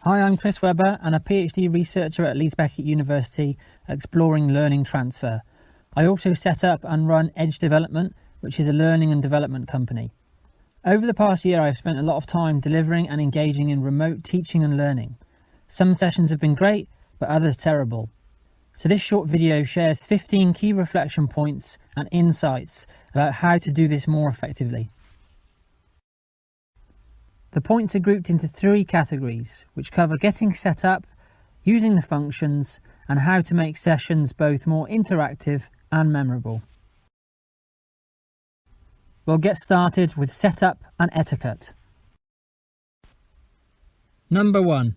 Hi, I'm Chris Webber and a PhD researcher at Leeds Beckett University exploring learning transfer. I also set up and run Edge Development, which is a learning and development company. Over the past year, I've spent a lot of time delivering and engaging in remote teaching and learning. Some sessions have been great, but others terrible. So this short video shares 15 key reflection points and insights about how to do this more effectively. The points are grouped into 3 categories, which cover getting set up, using the functions, and how to make sessions both more interactive and memorable. We'll get started with setup and etiquette. Number 1.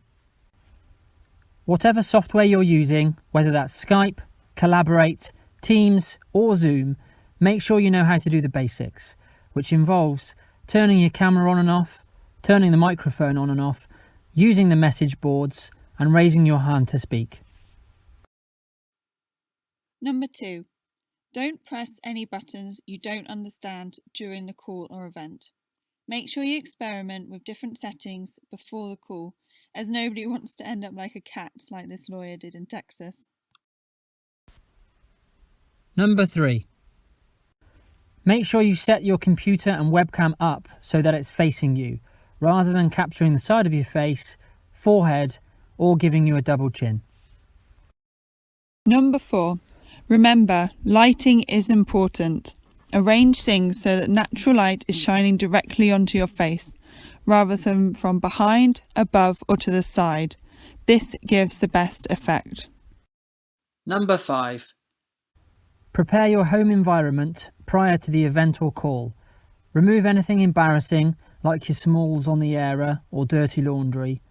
Whatever software you're using, whether that's Skype, Collaborate, Teams or Zoom, make sure you know how to do the basics, which involves turning your camera on and off, turning the microphone on and off, using the message boards, and raising your hand to speak. Number 2. Don't press any buttons you don't understand during the call or event. Make sure you experiment with different settings before the call, as nobody wants to end up like a cat like this lawyer did in Texas. Number 3. Make sure you set your computer and webcam up so that it's facing you, rather than capturing the side of your face, forehead, or giving you a double chin. Number 4. Remember, lighting is important. Arrange things so that natural light is shining directly onto your face, rather than from behind, above, or to the side. This gives the best effect. Number 5. Prepare your home environment prior to the event or call. Remove anything embarrassing, like your smalls on the air or dirty laundry.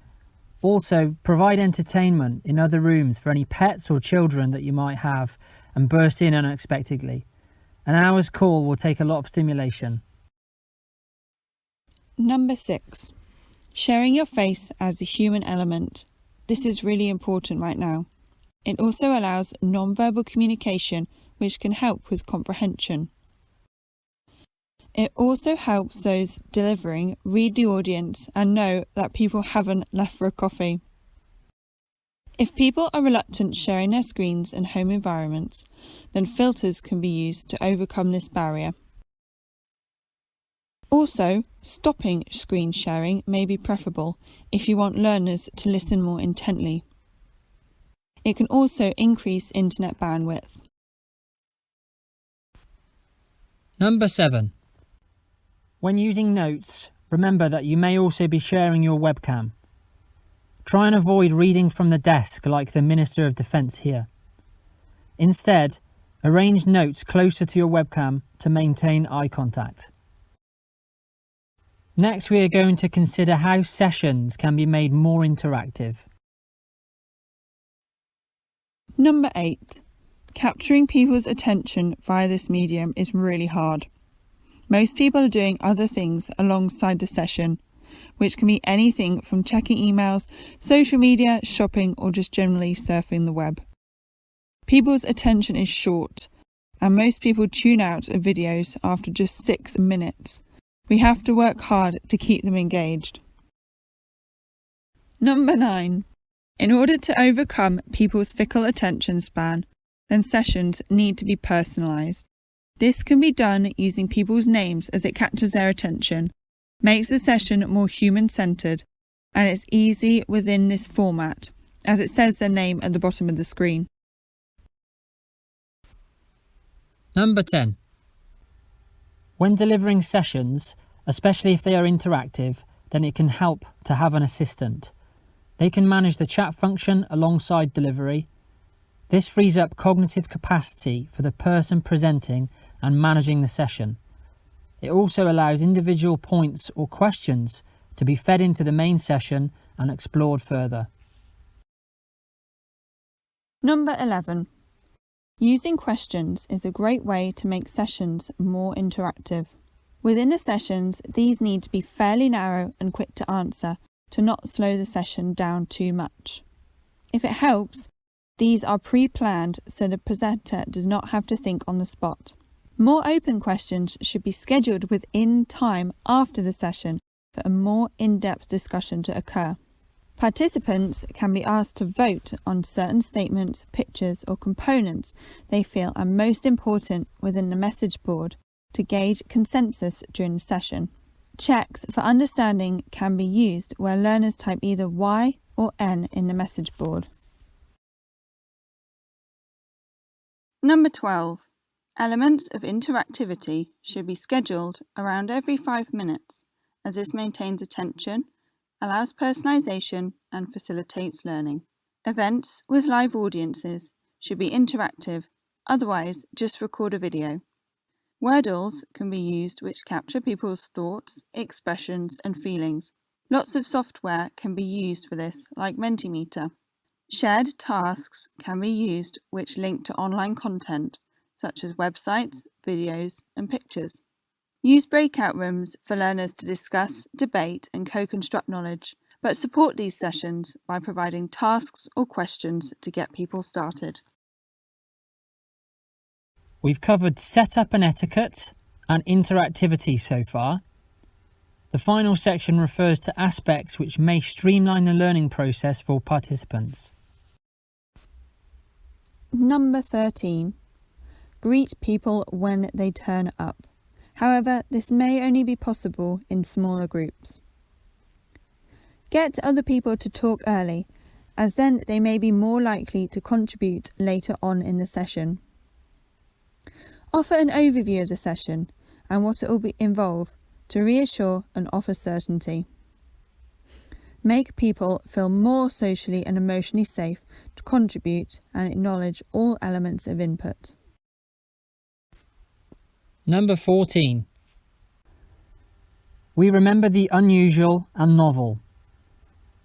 Also, provide entertainment in other rooms for any pets or children that you might have and burst in unexpectedly. An hour's call will take a lot of stimulation. Number 6. Sharing your face adds a human element. This is really important right now. It also allows non-verbal communication, which can help with comprehension. It also helps those delivering read the audience and know that people haven't left for a coffee. If people are reluctant sharing their screens in home environments, then filters can be used to overcome this barrier. Also, stopping screen sharing may be preferable if you want learners to listen more intently. It can also increase internet bandwidth. Number 7. When using notes, remember that you may also be sharing your webcam. Try and avoid reading from the desk like the Minister of Defence here. Instead, arrange notes closer to your webcam to maintain eye contact. Next, we are going to consider how sessions can be made more interactive. Number 8. Capturing people's attention via this medium is really hard. Most people are doing other things alongside the session, which can be anything from checking emails, social media, shopping, or just generally surfing the web. People's attention is short, and most people tune out of videos after just 6 minutes. We have to work hard to keep them engaged. Number 9. In order to overcome people's fickle attention span, then sessions need to be personalised. This can be done using people's names as it captures their attention, makes the session more human-centred, and it's easy within this format, as it says their name at the bottom of the screen. Number 10. When delivering sessions, especially if they are interactive, then it can help to have an assistant. They can manage the chat function alongside delivery. This frees up cognitive capacity for the person presenting and managing the session. It also allows individual points or questions to be fed into the main session and explored further. Number 11. Using questions is a great way to make sessions more interactive. Within the sessions, these need to be fairly narrow and quick to answer to not slow the session down too much. If it helps, these are pre-planned so the presenter does not have to think on the spot. More open questions should be scheduled within time after the session for a more in-depth discussion to occur. Participants can be asked to vote on certain statements, pictures or components they feel are most important within the message board to gauge consensus during the session. Checks for understanding can be used where learners type either Y or N in the message board. Number 12. Elements of interactivity should be scheduled around every 5 minutes, as this maintains attention, allows personalisation and facilitates learning. Events with live audiences should be interactive, otherwise just record a video. Wordles can be used which capture people's thoughts, expressions and feelings. Lots of software can be used for this, like Mentimeter. Shared tasks can be used which link to online content, such as websites, videos and pictures. Use breakout rooms for learners to discuss, debate and co-construct knowledge, but support these sessions by providing tasks or questions to get people started. We've covered setup and etiquette and interactivity so far. The final section refers to aspects which may streamline the learning process for participants. Number 13. Greet people when they turn up. However, this may only be possible in smaller groups. Get other people to talk early, as then they may be more likely to contribute later on in the session. Offer an overview of the session and what it will involve to reassure and offer certainty. Make people feel more socially and emotionally safe to contribute and acknowledge all elements of input. Number 14. We remember the unusual and novel.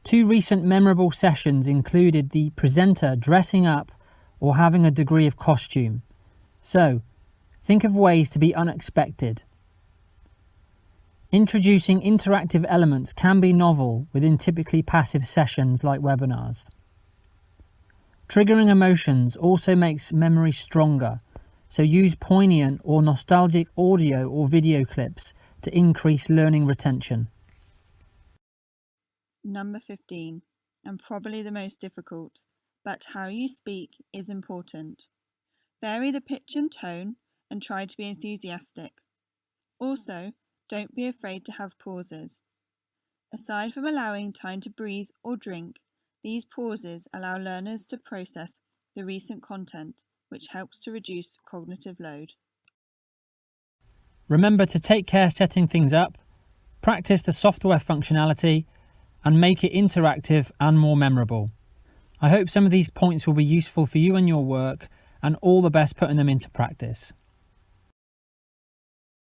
2 recent memorable sessions included the presenter dressing up or having a degree of costume. So, think of ways to be unexpected. Introducing interactive elements can be novel within typically passive sessions like webinars. Triggering emotions also makes memory stronger, so use poignant or nostalgic audio or video clips to increase learning retention. Number 15, and probably the most difficult, but how you speak is important. Vary the pitch and tone and try to be enthusiastic. Also, don't be afraid to have pauses. Aside from allowing time to breathe or drink, these pauses allow learners to process the recent content, which helps to reduce cognitive load. Remember to take care setting things up, practice the software functionality, and make it interactive and more memorable. I hope some of these points will be useful for you and your work, and all the best putting them into practice.